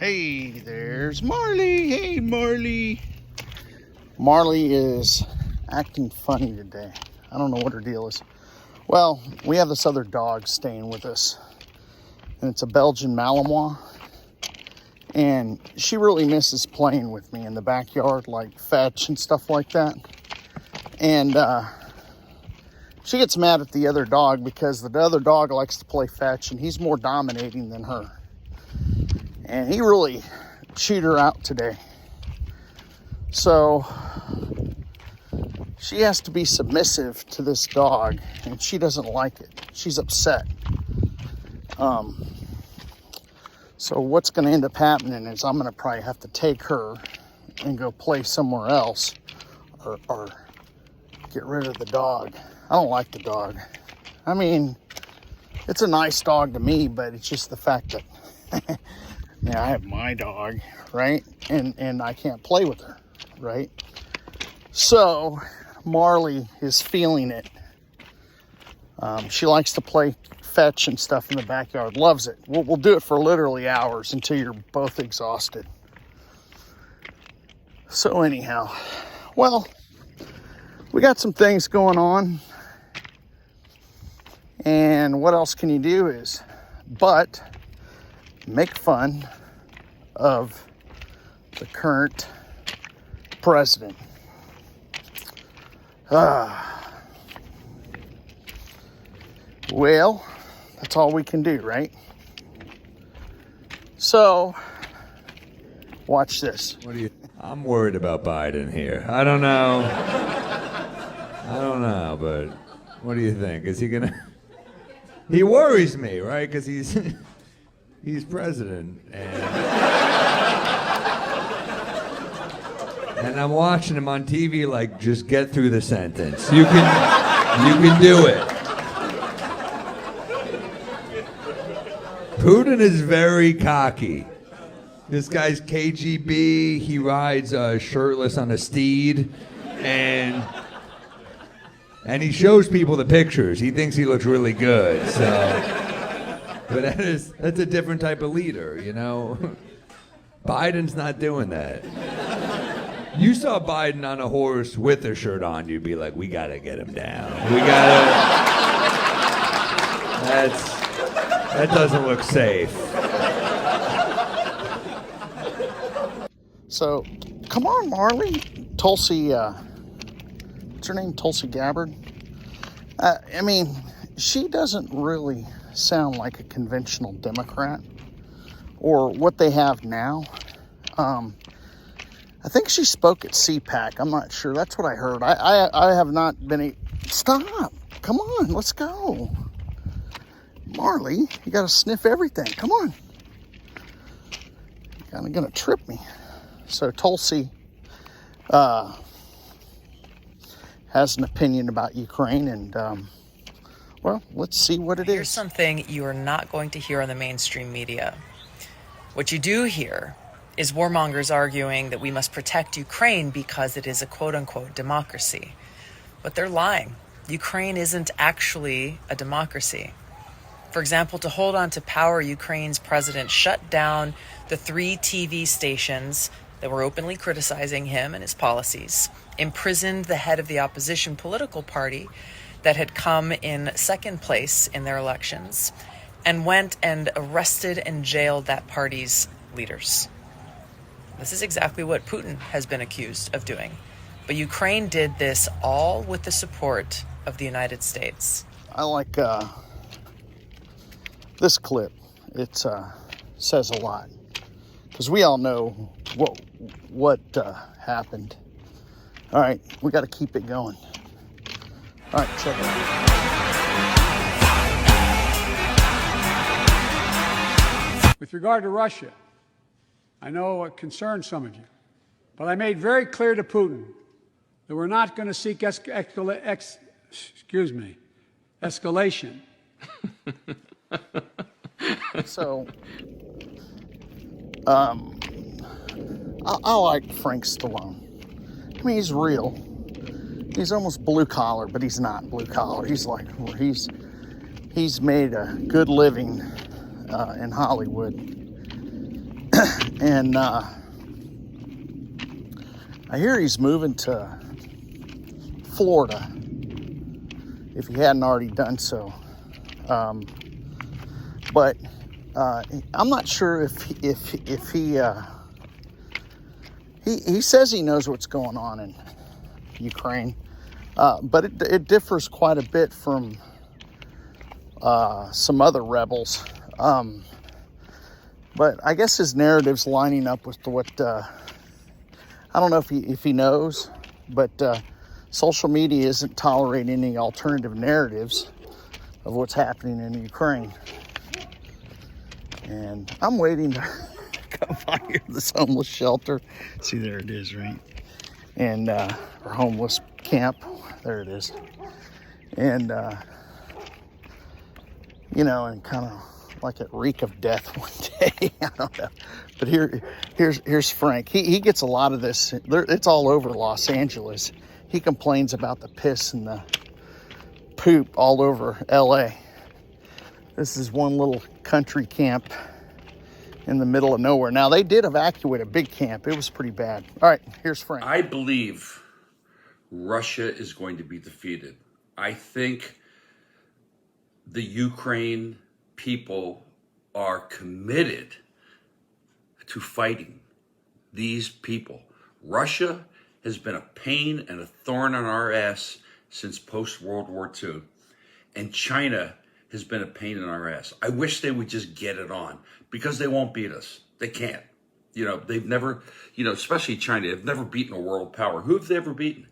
Hey, there's Marley. Hey, Marley. Marley is acting funny today. I don't know what her deal is. Well, we have this other dog staying with us, and it's a Belgian Malinois. And she really misses playing with me in the backyard, like fetch and stuff like that. And she gets mad at the other dog because the other dog likes to play fetch, and he's more dominating than her. And he really chewed her out today. So she has to be submissive to this dog, and she doesn't like it. She's upset. So what's going to end up happening is I'm going to probably have to take her and go play somewhere else, or get rid of the dog. I don't like the dog. I mean, it's a nice dog to me, but it's just the fact that I have my dog, right? And I can't play with her, right? So Marley is feeling it. She likes to play fetch and stuff in the backyard. Loves it. We'll do it for literally hours until you're both exhausted. So anyhow, well, we got some things going on. And what else can you do is but make fun of the current president. Well, that's all we can do, right? So, watch this. I'm worried about Biden here. I don't know, but what do you think? Is he gonna? He worries me, right? Because he's president, and I'm watching him on TV. Like, just get through the sentence. You can do it. Putin is very cocky. This guy's KGB. He rides shirtless on a steed, and he shows people the pictures. He thinks he looks really good. So, but that's a different type of leader, you know. Biden's not doing that. You saw Biden on a horse with a shirt on, you'd be like, we gotta get him down. That doesn't look safe. So, come on, Marley. Tulsi, what's her name? Tulsi Gabbard. I mean, she doesn't really sound like a conventional Democrat or what they have now. I think she spoke at CPAC. I'm not sure. That's what I heard. I have not been. Stop. Come on. Let's go. Marley, you got to sniff everything. Come on. You're kind of going to trip me. So Tulsi has an opinion about Ukraine, and well, let's see what it is. Here's something you are not going to hear on the mainstream media. What you do hear is warmongers arguing that we must protect Ukraine because it is a quote-unquote democracy. But they're lying. Ukraine isn't actually a democracy. For example, to hold on to power, Ukraine's president shut down the 3 TV stations that were openly criticizing him and his policies, imprisoned the head of the opposition political party that had come in second place in their elections, and went and arrested and jailed that party's leaders. This is exactly what Putin has been accused of doing. But Ukraine did this all with the support of the United States. I like this clip. It says a lot. Because we all know what happened. All right, we got to keep it going. All right, check it out. With regard to Russia, I know it concerns some of you, but I made very clear to Putin that we're not going to seek escalation. So, I like Frank Stallone. I mean, he's real. He's almost blue collar, but he's not blue collar. He's made a good living in Hollywood. And I hear he's moving to Florida, if he hadn't already done so. But I'm not sure if he says he knows what's going on in Ukraine, but it differs quite a bit from some other rebels. But I guess his narrative's lining up with what I don't know if he knows, but social media isn't tolerating any alternative narratives of what's happening in Ukraine. And I'm waiting to come by here, this homeless shelter. See, there it is, right? And our homeless camp, there it is. And you know, and kind of like a reek of death one day. I don't know. But here's Frank. He gets a lot of this. It's all over Los Angeles. He complains about the piss and the poop all over LA. This is one little country camp in the middle of nowhere. Now, they did evacuate a big camp. It was pretty bad. All right, here's Frank. I believe Russia is going to be defeated. I think the Ukraine people are committed to fighting these people. Russia has been a pain and a thorn on our ass since post-World War II. And China has been a pain in our ass. I wish they would just get it on, because they won't beat us. They can't. You know, they've never, you know, especially China, they've never beaten a world power. Who have they ever beaten?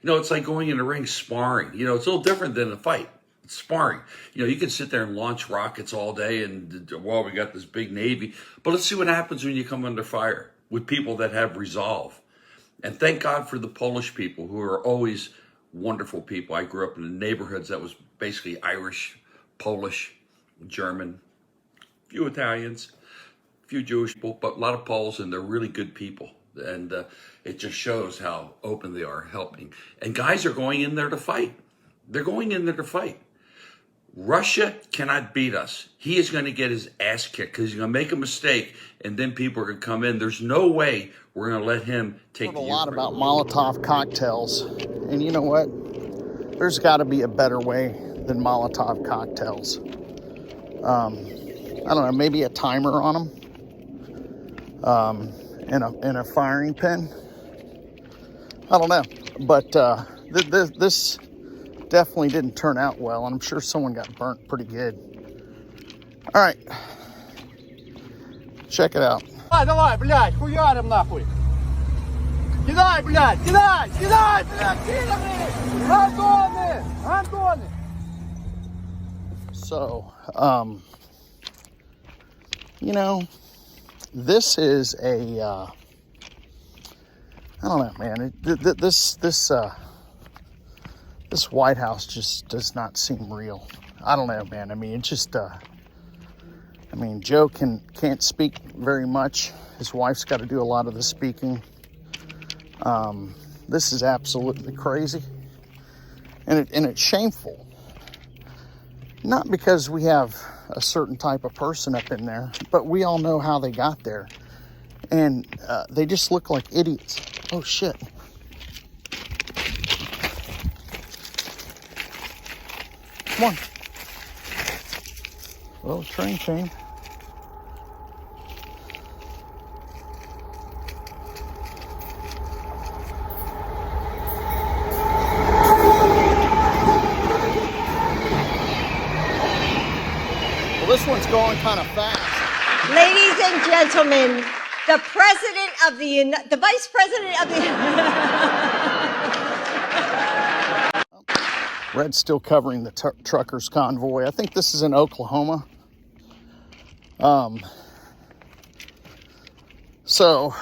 You know, it's like going in the ring sparring. You know, it's a little different than a fight. It's sparring. You know, you can sit there and launch rockets all day and, well, we got this big Navy. But let's see what happens when you come under fire with people that have resolve. And thank God for the Polish people, who are always wonderful people. I grew up in the neighborhoods that was basically Irish, Polish, German, a few Italians, a few Jewish people, but a lot of Poles, and they're really good people. And it just shows how open they are helping. And guys are going in there to fight. They're going in there to fight. Russia cannot beat us. He is going to get his ass kicked, because he's going to make a mistake, and then people are going to come in. There's no way we're going to let him take the Ukraine. A lot about Molotov cocktails, and you know what? There's got to be a better way than Molotov cocktails. I don't know, maybe a timer on them, and a firing pin. I don't know, but this definitely didn't turn out well, and I'm sure someone got burnt pretty good. All right, check it out. Давай, блядь, хуярим нахуй. Кидай, блядь, кидай, блядь, кидай, Антоны, Антоны. So, you know, this is a, I don't know, man. This White House just does not seem real. I don't know, man. I mean, it just, Joe can't speak very much. His wife's got to do a lot of the speaking. This is absolutely crazy, and it's shameful. Not because we have a certain type of person up in there, but we all know how they got there, and they just look like idiots. Oh shit. Come on. Well, train came. Well, this one's going kind of fast. Ladies and gentlemen, the Vice President of the Red's still covering the truckers' convoy. I think this is in Oklahoma. So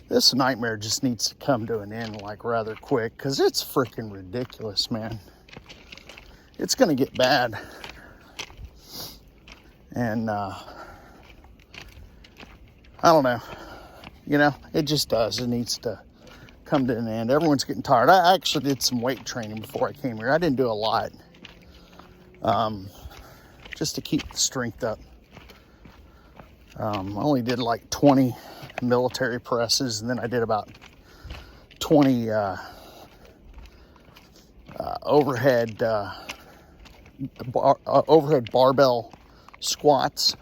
this nightmare just needs to come to an end, like, rather quick, because it's freaking ridiculous, man. It's going to get bad. And I don't know. You know, it just does. It needs to come to an end. Everyone's getting tired. I actually did some weight training before I came here. I didn't do a lot, just to keep the strength up. I only did like 20 military presses, and then I did about 20 overhead barbell squats. It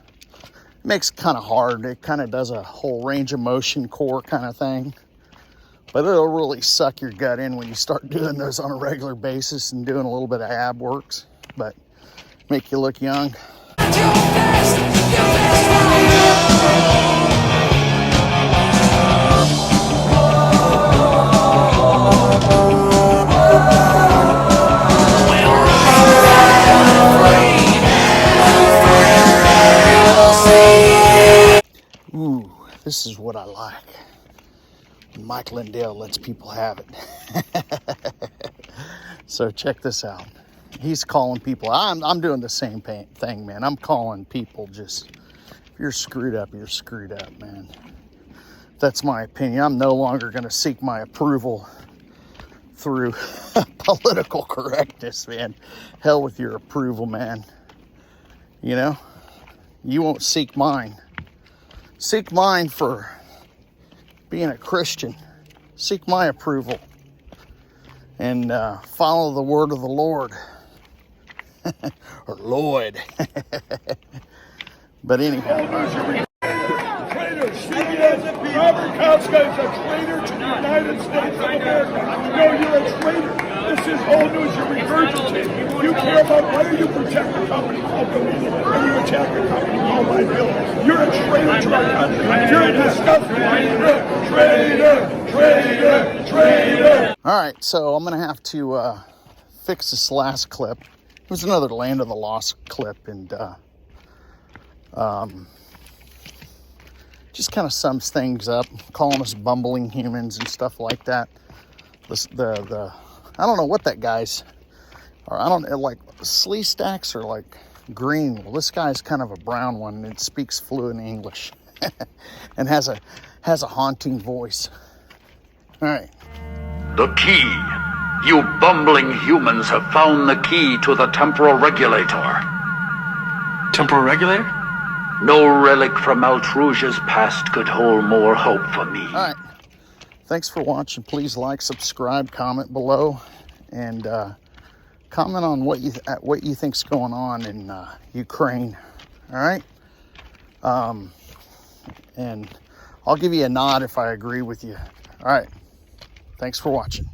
makes it kind of hard. It kind of does a whole range of motion core kind of thing. But it'll really suck your gut in when you start doing those on a regular basis and doing a little bit of ab works. But make you look young. Ooh, this is what I like. Mike Lindell lets people have it. So check this out. He's calling people. I'm doing the same thing, man. I'm calling people just, if you're screwed up, you're screwed up, man. That's my opinion. I'm no longer going to seek my approval through political correctness, man. Hell with your approval, man. You know, you won't seek mine. Seek mine for being a Christian. Seek my approval and follow the word of the Lord. Or Lloyd. But anyhow. Traitor! CBS, Robert Kafka is a traitor to the United States of America. No, you're a traitor. This is old news. You're regurgitating. You care about whether you protect the company called Dominion or you attack the company called My Bill. You're a traitor to our country. You're a disgusting traitor. All right, so I'm going to have to fix this last clip. It was another Land of the Lost clip, and just kind of sums things up, calling us bumbling humans and stuff like that. I don't know what that guy's, or I don't know, like Slee Stacks or like green. Well, this guy's kind of a brown one and speaks fluent English and has a haunting voice. All right. The key. You bumbling humans have found the key to the temporal regulator. Temporal regulator? No relic from Altruge's past could hold more hope for me. All right. Thanks for watching. Please like, subscribe, comment below, and comment on what you think's going on in Ukraine. All right. And I'll give you a nod if I agree with you. All right. Thanks for watching.